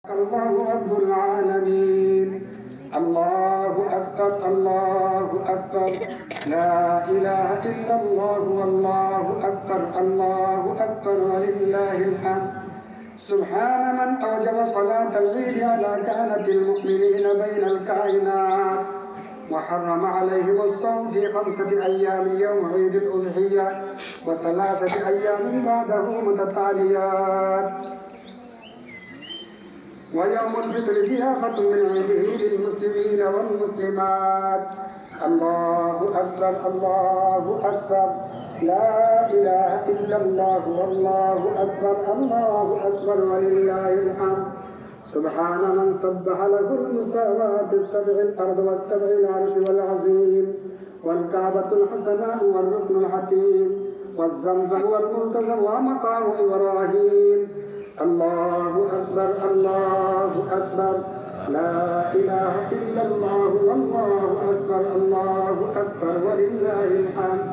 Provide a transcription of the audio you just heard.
الله رب العالمين. الله أكبر الله أكبر لا إله إلا الله والله أكبر الله أكبر ولله الحمد. سبحان من أوجب صلاة العيد على كهنة المؤمنين بين الكائنات وحرم عليهم الصوم في 5 أيام يوم عيد الأضحية و3 أيام بعده متتاليات، ويوم الفطر ضيافة من عيده للمسلمين والمسلمات. الله أكبر الله أكبر لا إله إلا الله والله أكبر الله أكبر ولله الحمد. سبحان من سبح له المساواة السبع الأرض والسبع العرش والعظيم والكعبة الحسناء والركن الحكيم والزمزم والملتزم ومقام إبراهيم. الله أكبر الله أكبر لا إله إلا الله والله أكبر الله أكبر ولله الحمد.